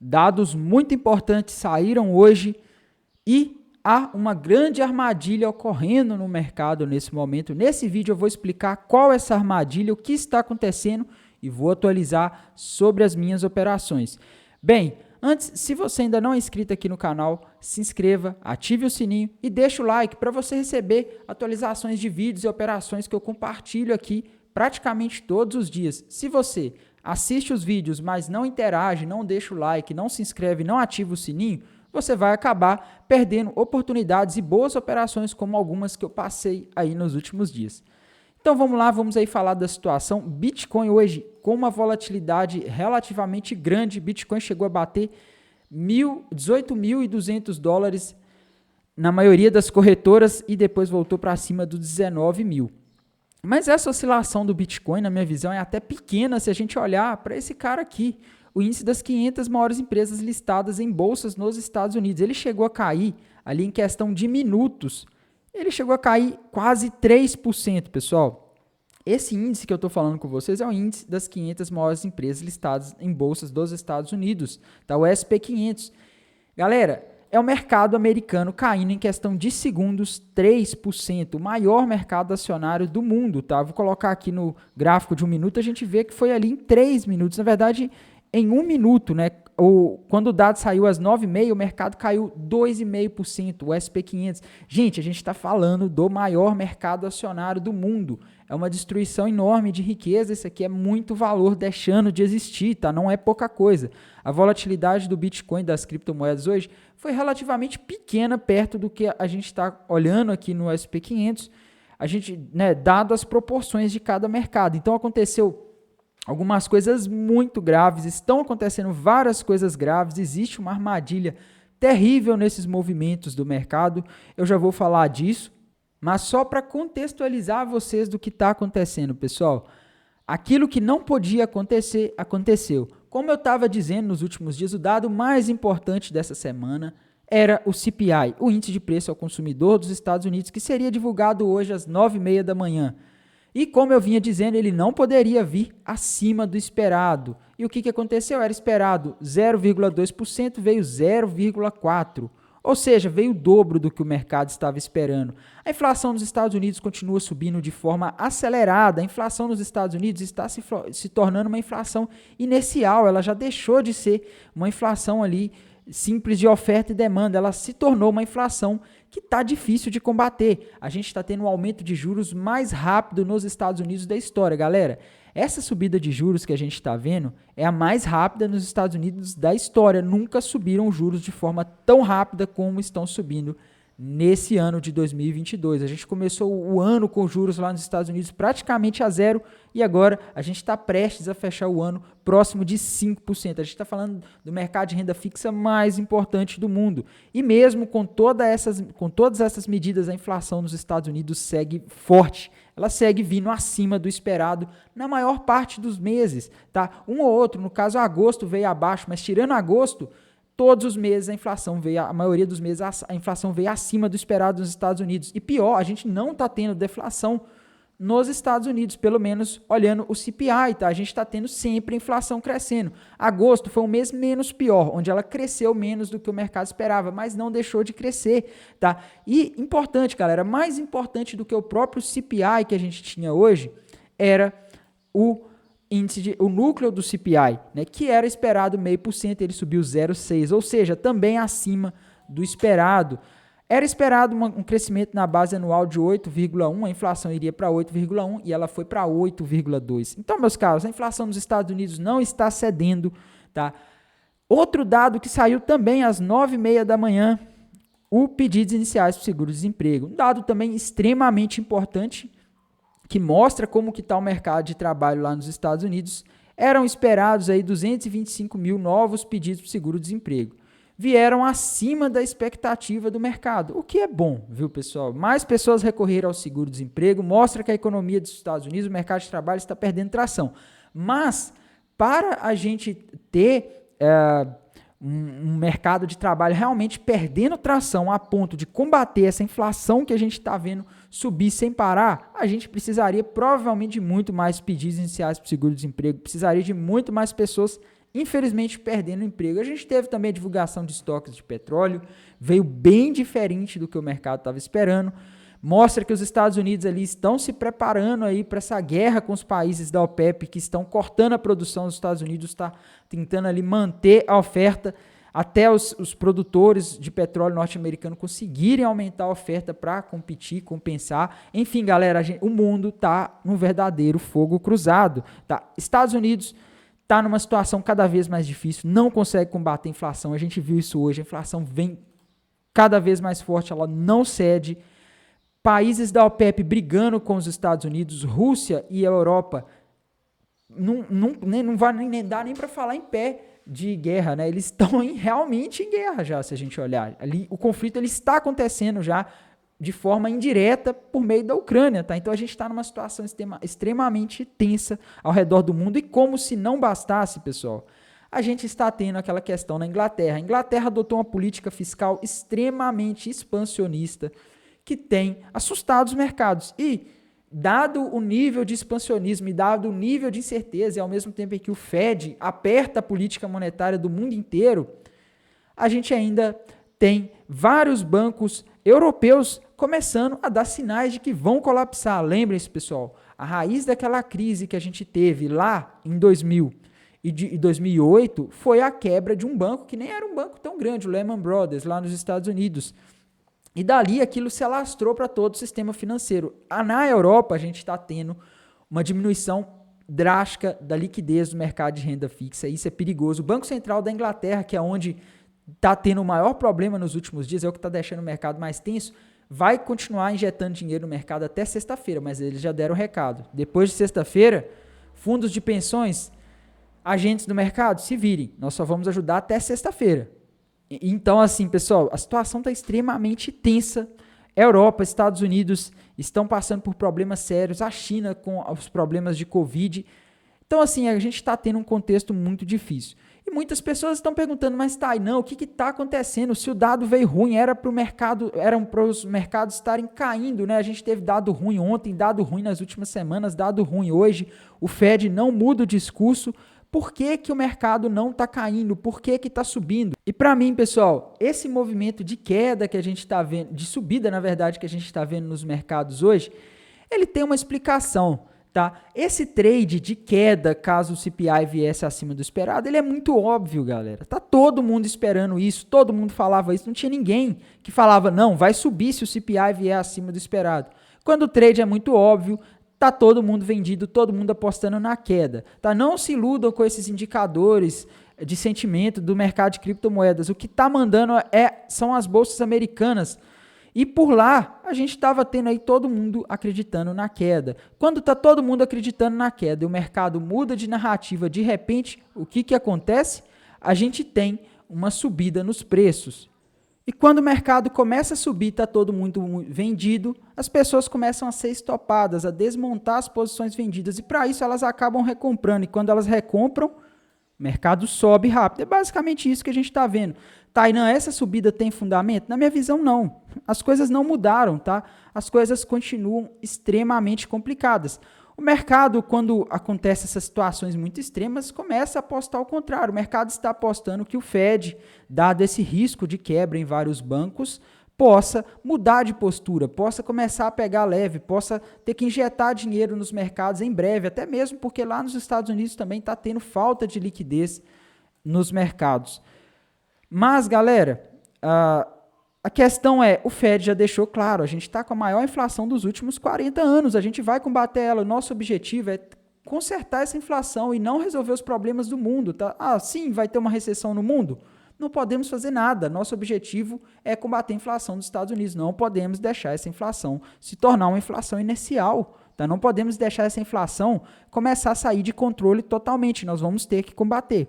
Dados muito importantes saíram hoje e há uma grande armadilha ocorrendo no mercado nesse momento. Nesse vídeo eu vou explicar qual é essa armadilha, o que está acontecendo e vou atualizar sobre as minhas operações. Bem, antes, se você ainda não é inscrito aqui no canal, se inscreva, ative o sininho e deixe o like para você receber atualizações de vídeos e operações que eu compartilho aqui praticamente todos os dias. Se você assiste os vídeos, mas não interage, não deixa o like, não se inscreve, não ativa o sininho, você vai acabar perdendo oportunidades e boas operações como algumas que eu passei aí nos últimos dias. Então vamos lá, vamos aí falar da situação. Bitcoin hoje com uma volatilidade relativamente grande, Bitcoin chegou a bater $18.200 na maioria das corretoras e depois voltou para cima dos 19 mil. Mas essa oscilação do Bitcoin, na minha visão, é até pequena se a gente olhar para esse cara aqui, o índice das 500 maiores empresas listadas em bolsas nos Estados Unidos. Ele chegou a cair ali em questão de minutos, ele chegou a cair quase 3%, pessoal. Esse índice que eu estou falando com vocês é o índice das 500 maiores empresas listadas em bolsas dos Estados Unidos, tá? O SP500. Galera, é o mercado americano caindo em questão de segundos 3%, o maior mercado acionário do mundo, tá? Vou colocar aqui no gráfico de 1 minuto, a gente vê que foi ali em 3 minutos, na verdade em 1 minuto, né? Quando o dado saiu às 9h30, o mercado caiu 2,5%, o SP500. Gente, a gente está falando do maior mercado acionário do mundo. É uma destruição enorme de riqueza, isso aqui é muito valor deixando de existir, tá? Não é pouca coisa. A volatilidade do Bitcoin, das criptomoedas hoje, foi relativamente pequena perto do que a gente está olhando aqui no SP500, a gente, né, dado as proporções de cada mercado. Então aconteceu algumas coisas muito graves, estão acontecendo várias coisas graves, existe uma armadilha terrível nesses movimentos do mercado, eu já vou falar disso, mas só para contextualizar vocês do que está acontecendo, pessoal. Aquilo que não podia acontecer, aconteceu. Como eu estava dizendo nos últimos dias, o dado mais importante dessa semana era o CPI, o Índice de Preço ao Consumidor dos Estados Unidos, que seria divulgado hoje às 9h30 da manhã. E como eu vinha dizendo, ele não poderia vir acima do esperado. E o que aconteceu? Era esperado 0,2%, veio 0,4%. Ou seja, veio o dobro do que o mercado estava esperando. A inflação nos Estados Unidos continua subindo de forma acelerada. A inflação nos Estados Unidos está se tornando uma inflação inicial. Ela já deixou de ser uma inflação ali simples de oferta e demanda. Ela se tornou uma inflação que está difícil de combater. A gente está tendo um aumento de juros mais rápido nos Estados Unidos da história, galera. Essa subida de juros que a gente está vendo é a mais rápida nos Estados Unidos da história. Nunca subiram juros de forma tão rápida como estão subindo nesse ano de 2022. A gente começou o ano com juros lá nos Estados Unidos praticamente a zero e agora a gente está prestes a fechar o ano próximo de 5%. A gente está falando do mercado de renda fixa mais importante do mundo. E mesmo com todas essas medidas, a inflação nos Estados Unidos segue forte. Ela segue vindo acima do esperado na maior parte dos meses, tá? Um ou outro, no caso agosto veio abaixo, mas tirando agosto, todos os meses a maioria dos meses a inflação veio acima do esperado nos Estados Unidos. E pior, a gente não está tendo deflação nos Estados Unidos, pelo menos olhando o CPI, tá? A gente está tendo sempre inflação crescendo. Agosto foi um mês menos pior, onde ela cresceu menos do que o mercado esperava, mas não deixou de crescer, tá? E importante, galera, mais importante do que o próprio CPI que a gente tinha hoje, era o núcleo do CPI, né, que era esperado 0,5%, ele subiu 0,6%, ou seja, também acima do esperado. Era esperado um crescimento na base anual de 8,1%, a inflação iria para 8,1% e ela foi para 8,2%. Então, meus caros, a inflação nos Estados Unidos não está cedendo, tá? Outro dado que saiu também às 9h30 da manhã, o pedidos iniciais para seguro-desemprego. Um dado também extremamente importante, que mostra como que está o mercado de trabalho lá nos Estados Unidos. Eram esperados aí 225 mil novos pedidos para seguro-desemprego. Vieram acima da expectativa do mercado, o que é bom, viu, pessoal? Mais pessoas recorreram ao seguro-desemprego, mostra que a economia dos Estados Unidos, o mercado de trabalho está perdendo tração. Mas, para a gente ter um mercado de trabalho realmente perdendo tração a ponto de combater essa inflação que a gente está vendo subir sem parar, a gente precisaria provavelmente de muito mais pedidos iniciais para o seguro-desemprego, precisaria de muito mais pessoas infelizmente perdendo emprego. A gente teve também a divulgação de estoques de petróleo, veio bem diferente do que o mercado estava esperando. Mostra que os Estados Unidos ali estão se preparando aí para essa guerra com os países da OPEP, que estão cortando a produção. Os Estados Unidos está tentando ali manter a oferta até os produtores de petróleo norte-americano conseguirem aumentar a oferta para competir, compensar. Enfim, galera, o mundo está num verdadeiro fogo cruzado. Tá? Estados Unidos está numa situação cada vez mais difícil, não consegue combater a inflação. A gente viu isso hoje, a inflação vem cada vez mais forte, ela não cede. Países da OPEP brigando com os Estados Unidos, Rússia e a Europa, não vai nem dar nem para falar em pé de guerra, né? Eles estão realmente em guerra já, se a gente olhar. Ali, o conflito ele está acontecendo já de forma indireta por meio da Ucrânia, tá? Então a gente está numa situação extremamente tensa ao redor do mundo e como se não bastasse, pessoal, a gente está tendo aquela questão na Inglaterra. A Inglaterra adotou uma política fiscal extremamente expansionista que tem assustado os mercados. E, dado o nível de expansionismo e dado o nível de incerteza, e ao mesmo tempo em que o Fed aperta a política monetária do mundo inteiro, a gente ainda tem vários bancos europeus começando a dar sinais de que vão colapsar. Lembrem-se, pessoal, a raiz daquela crise que a gente teve lá em 2000 e 2008 foi a quebra de um banco que nem era um banco tão grande, o Lehman Brothers, lá nos Estados Unidos. E dali aquilo se alastrou para todo o sistema financeiro. Na Europa, a gente está tendo uma diminuição drástica da liquidez do mercado de renda fixa. Isso é perigoso. O Banco Central da Inglaterra, que é onde está tendo o maior problema nos últimos dias, é o que está deixando o mercado mais tenso, vai continuar injetando dinheiro no mercado até sexta-feira, mas eles já deram o recado. Depois de sexta-feira, fundos de pensões, agentes do mercado, se virem. Nós só vamos ajudar até sexta-feira. Então, assim, pessoal, a situação está extremamente tensa. Europa, Estados Unidos estão passando por problemas sérios. A China com os problemas de Covid. Então, assim, a gente está tendo um contexto muito difícil. E muitas pessoas estão perguntando, mas tá, não, o que está acontecendo? Se o dado veio ruim, eram para os mercados estarem caindo, né? A gente teve dado ruim ontem, dado ruim nas últimas semanas, dado ruim hoje. O Fed não muda o discurso. Por que que o mercado não está caindo? Por que que está subindo? E para mim, pessoal, esse movimento de queda que a gente está vendo, de subida, na verdade, que a gente está vendo nos mercados hoje, ele tem uma explicação, tá? Esse trade de queda, caso o CPI viesse acima do esperado, ele é muito óbvio, galera. Tá todo mundo esperando isso, todo mundo falava isso, não tinha ninguém que falava, não, vai subir se o CPI vier acima do esperado. Quando o trade é muito óbvio, tá todo mundo vendido, todo mundo apostando na queda. Tá? Não se iludam com esses indicadores de sentimento do mercado de criptomoedas. O que está mandando são as bolsas americanas. E por lá, a gente estava tendo aí todo mundo acreditando na queda. Quando está todo mundo acreditando na queda e o mercado muda de narrativa, de repente, o que acontece? A gente tem uma subida nos preços. E quando o mercado começa a subir, está todo mundo vendido, as pessoas começam a ser estopadas, a desmontar as posições vendidas. E para isso elas acabam recomprando. E quando elas recompram, o mercado sobe rápido. É basicamente isso que a gente está vendo. Tainan, essa subida tem fundamento? Na minha visão, não. As coisas não mudaram, tá? As coisas continuam extremamente complicadas. O mercado, quando acontecem essas situações muito extremas, começa a apostar ao contrário. O mercado está apostando que o Fed, dado esse risco de quebra em vários bancos, possa mudar de postura, possa começar a pegar leve, possa ter que injetar dinheiro nos mercados em breve, até mesmo porque lá nos Estados Unidos também está tendo falta de liquidez nos mercados. Mas, galera, a questão é, o Fed já deixou claro, a gente está com a maior inflação dos últimos 40 anos, a gente vai combater ela, o nosso objetivo é consertar essa inflação e não resolver os problemas do mundo. Tá? Sim, vai ter uma recessão no mundo? Não podemos fazer nada, nosso objetivo é combater a inflação dos Estados Unidos, não podemos deixar essa inflação se tornar uma inflação inercial, tá? Não podemos deixar essa inflação começar a sair de controle totalmente, nós vamos ter que combater.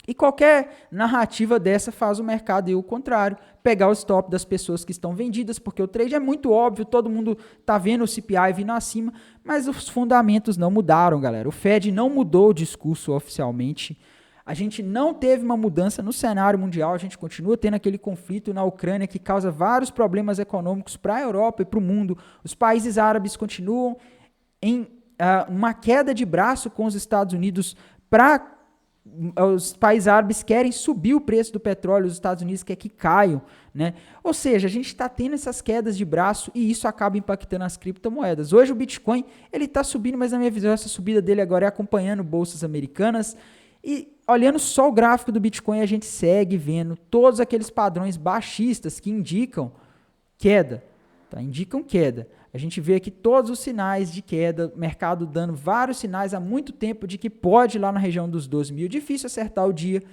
E qualquer narrativa dessa faz o mercado ir ao contrário, pegar o stop das pessoas que estão vendidas, porque o trade é muito óbvio, todo mundo está vendo o CPI vindo acima, mas os fundamentos não mudaram, galera. O Fed não mudou o discurso oficialmente, a gente não teve uma mudança no cenário mundial, a gente continua tendo aquele conflito na Ucrânia que causa vários problemas econômicos para a Europa e para o mundo. Os países árabes continuam em uma queda de braço com os Estados Unidos para os países árabes querem subir o preço do petróleo, os Estados Unidos querem que caiam, né? Ou seja, a gente está tendo essas quedas de braço e isso acaba impactando as criptomoedas. Hoje o Bitcoin ele está subindo, mas na minha visão essa subida dele agora é acompanhando bolsas americanas e olhando só o gráfico do Bitcoin a gente segue vendo todos aqueles padrões baixistas que indicam queda, tá? Indicam queda. A gente vê aqui todos os sinais de queda, mercado dando vários sinais há muito tempo de que pode ir lá na região dos 12 mil. Difícil acertar o dia,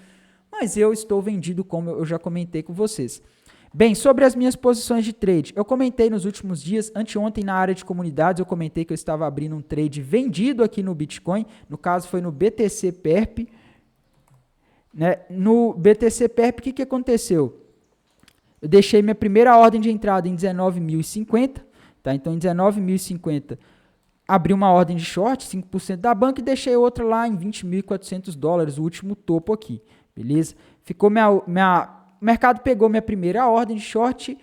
mas eu estou vendido, como eu já comentei com vocês. Bem, sobre as minhas posições de trade, eu comentei nos últimos dias, anteontem na área de comunidades, eu comentei que eu estava abrindo um trade vendido aqui no Bitcoin, no caso foi no BTC Perp. Né? No BTC Perp, o que aconteceu? Eu deixei minha primeira ordem de entrada em 19.050, tá? Então em 19.050 abri uma ordem de short, 5% da banca, e deixei outra lá em $20.400, o último topo aqui, beleza? Ficou o mercado pegou minha primeira ordem de short,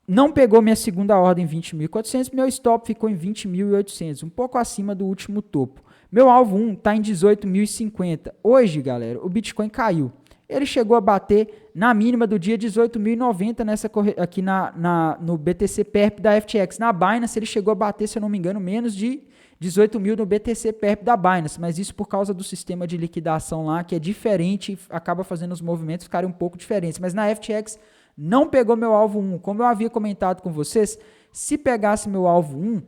não pegou minha segunda ordem em 20.400, meu stop ficou em 20.800, um pouco acima do último topo. Meu alvo 1 está em 18.050. Hoje, galera, o Bitcoin caiu. Ele chegou a bater na mínima do dia 18.090 aqui no BTC Perp da FTX. Na Binance ele chegou a bater, se eu não me engano, menos de 18 mil no BTC Perp da Binance, mas isso por causa do sistema de liquidação lá, que é diferente, acaba fazendo os movimentos ficarem um pouco diferentes. Mas na FTX não pegou meu alvo 1. Como eu havia comentado com vocês, se pegasse meu alvo 1,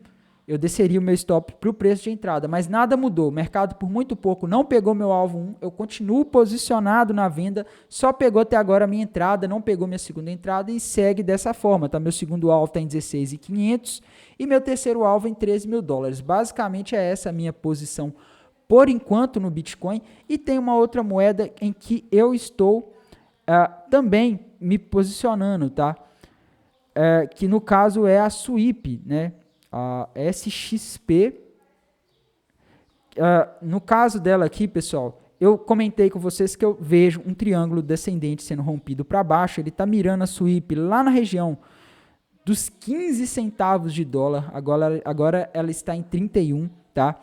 eu desceria o meu stop para o preço de entrada, mas nada mudou. O mercado por muito pouco não pegou meu alvo 1, eu continuo posicionado na venda, só pegou até agora a minha entrada, não pegou minha segunda entrada e segue dessa forma, tá? Meu segundo alvo está em 16.500 e meu terceiro alvo em $13 mil. Basicamente é essa a minha posição por enquanto no Bitcoin, e tem uma outra moeda em que eu estou também me posicionando, tá? Que no caso é a SWIP, né? A SXP, no caso dela aqui, pessoal, eu comentei com vocês que eu vejo um triângulo descendente sendo rompido para baixo, ele está mirando a SWIP lá na região dos 15 centavos de dólar, agora ela está em 31, tá?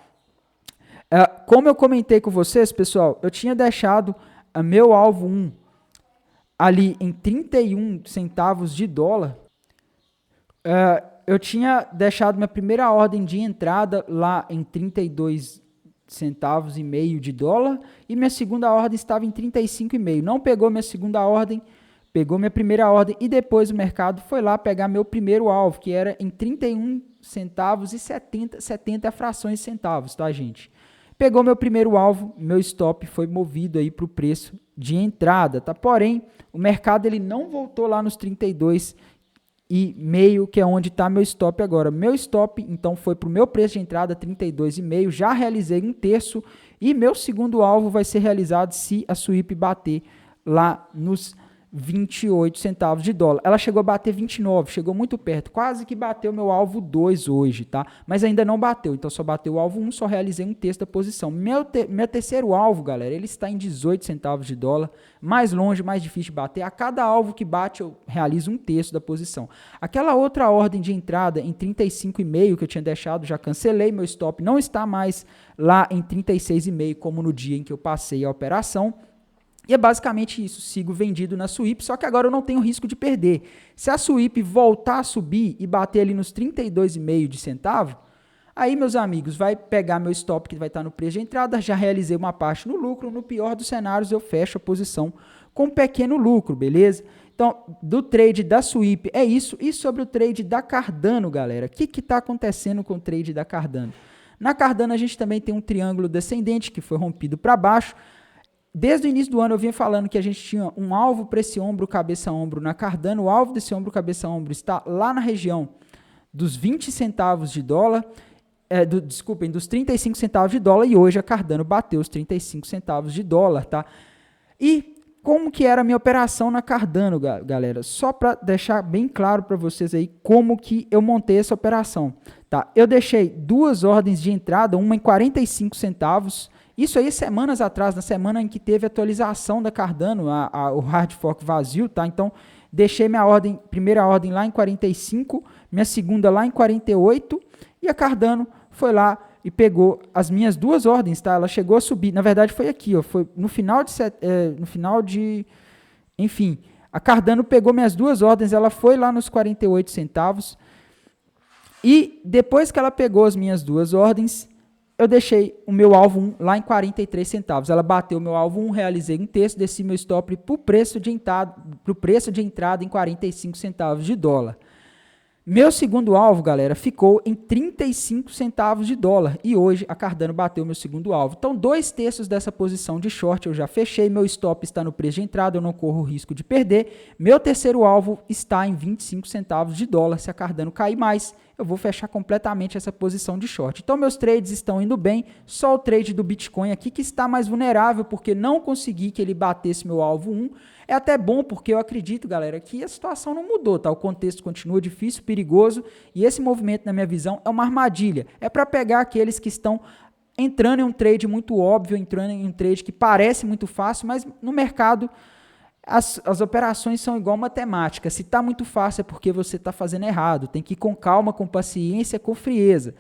Como eu comentei com vocês, pessoal, eu tinha deixado meu alvo 1 ali em 31 centavos de dólar, eu tinha deixado minha primeira ordem de entrada lá em 32 centavos e meio de dólar e minha segunda ordem estava em 35,5. Não pegou minha segunda ordem, pegou minha primeira ordem e depois o mercado foi lá pegar meu primeiro alvo, que era em 31 centavos e 70 frações de centavos, tá, gente? Pegou meu primeiro alvo, meu stop foi movido aí para o preço de entrada, tá? Porém, o mercado ele não voltou lá nos 32 e meio, que é onde está meu stop agora. Meu stop, então, foi para o meu preço de entrada, 32,5. Já realizei um terço e meu segundo alvo vai ser realizado se a SWIP bater lá nos 28 centavos de dólar. Ela chegou a bater 29, chegou muito perto, quase que bateu meu alvo 2 hoje, tá? Mas ainda não bateu, então só bateu o alvo 1, só realizei um terço da posição. Meu terceiro alvo, galera, ele está em 18 centavos de dólar, mais longe, mais difícil de bater. A cada alvo que bate, eu realizo um terço da posição. Aquela outra ordem de entrada em 35,5 que eu tinha deixado, já cancelei, meu stop não está mais lá em 36,5 como no dia em que eu passei a operação. E é basicamente isso, sigo vendido na SWIP, só que agora eu não tenho risco de perder. Se a SWIP voltar a subir e bater ali nos 32,5 de centavo, aí, meus amigos, vai pegar meu stop que vai estar no preço de entrada, já realizei uma parte no lucro, no pior dos cenários eu fecho a posição com um pequeno lucro, beleza? Então, do trade da SWIP é isso, e sobre o trade da Cardano, galera, o que está acontecendo com o trade da Cardano? Na Cardano a gente também tem um triângulo descendente que foi rompido para baixo. Desde o início do ano eu vinha falando que a gente tinha um alvo para esse ombro, cabeça-ombro na Cardano. O alvo desse ombro, cabeça-ombro está lá na região dos 20 centavos de dólar, dos 35 centavos de dólar, e hoje a Cardano bateu os 35 centavos de dólar, tá? E como que era a minha operação na Cardano, galera? Só para deixar bem claro para vocês aí como que eu montei essa operação, tá? Eu deixei duas ordens de entrada, uma em 45 centavos, isso aí semanas atrás, na semana em que teve atualização da Cardano, o hard fork vazio, tá? Então, deixei minha primeira ordem lá em 45, minha segunda lá em 48, e a Cardano foi lá, e pegou as minhas 2 ordens, tá? Ela chegou a subir, na verdade foi aqui, ó, foi no final de, enfim, a Cardano pegou minhas 2 ordens, ela foi lá nos 48 centavos, e depois que ela pegou as minhas 2 ordens, eu deixei o meu alvo 1 lá em 43 centavos. Ela bateu o meu alvo 1, realizei um terço, desci meu stop para o preço de entrada em 45 centavos de dólar. Meu segundo alvo, galera, ficou em 35 centavos de dólar. E hoje a Cardano bateu meu segundo alvo. Então, 2/3 dessa posição de short eu já fechei. Meu stop está no preço de entrada, eu não corro o risco de perder. Meu terceiro alvo está em 25 centavos de dólar. Se a Cardano cair mais, eu vou fechar completamente essa posição de short. Então, meus trades estão indo bem. Só o trade do Bitcoin aqui que está mais vulnerável, porque não consegui que ele batesse meu alvo 1. É até bom, porque eu acredito, galera, que a situação não mudou, tá? O contexto continua difícil, perigoso, e esse movimento, na minha visão, é uma armadilha. É para pegar aqueles que estão entrando em um trade muito óbvio, entrando em um trade que parece muito fácil, mas no mercado as operações são igual matemática. Se está muito fácil é porque você está fazendo errado. Tem que ir com calma, com paciência, com frieza.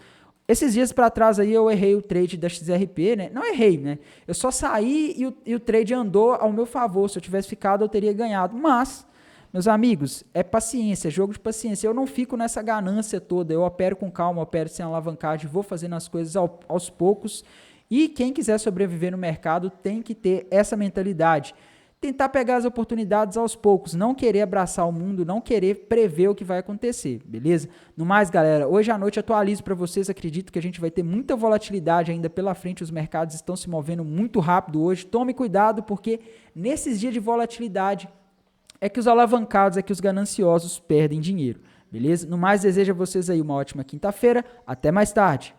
Esses dias para trás aí eu errei o trade da XRP, né? Não errei, né? Eu só saí e o trade andou ao meu favor. Se eu tivesse ficado, eu teria ganhado. Mas, meus amigos, é paciência, é jogo de paciência. Eu não fico nessa ganância toda. Eu opero com calma, opero sem alavancagem, vou fazendo as coisas aos poucos. E quem quiser sobreviver no mercado tem que ter essa mentalidade. Tentar pegar as oportunidades aos poucos, não querer abraçar o mundo, não querer prever o que vai acontecer, beleza? No mais, galera, hoje à noite atualizo para vocês, acredito que a gente vai ter muita volatilidade ainda pela frente, os mercados estão se movendo muito rápido hoje, tome cuidado porque nesses dias de volatilidade é que os alavancados, é que os gananciosos perdem dinheiro, beleza? No mais, desejo a vocês aí uma ótima quinta-feira, até mais tarde.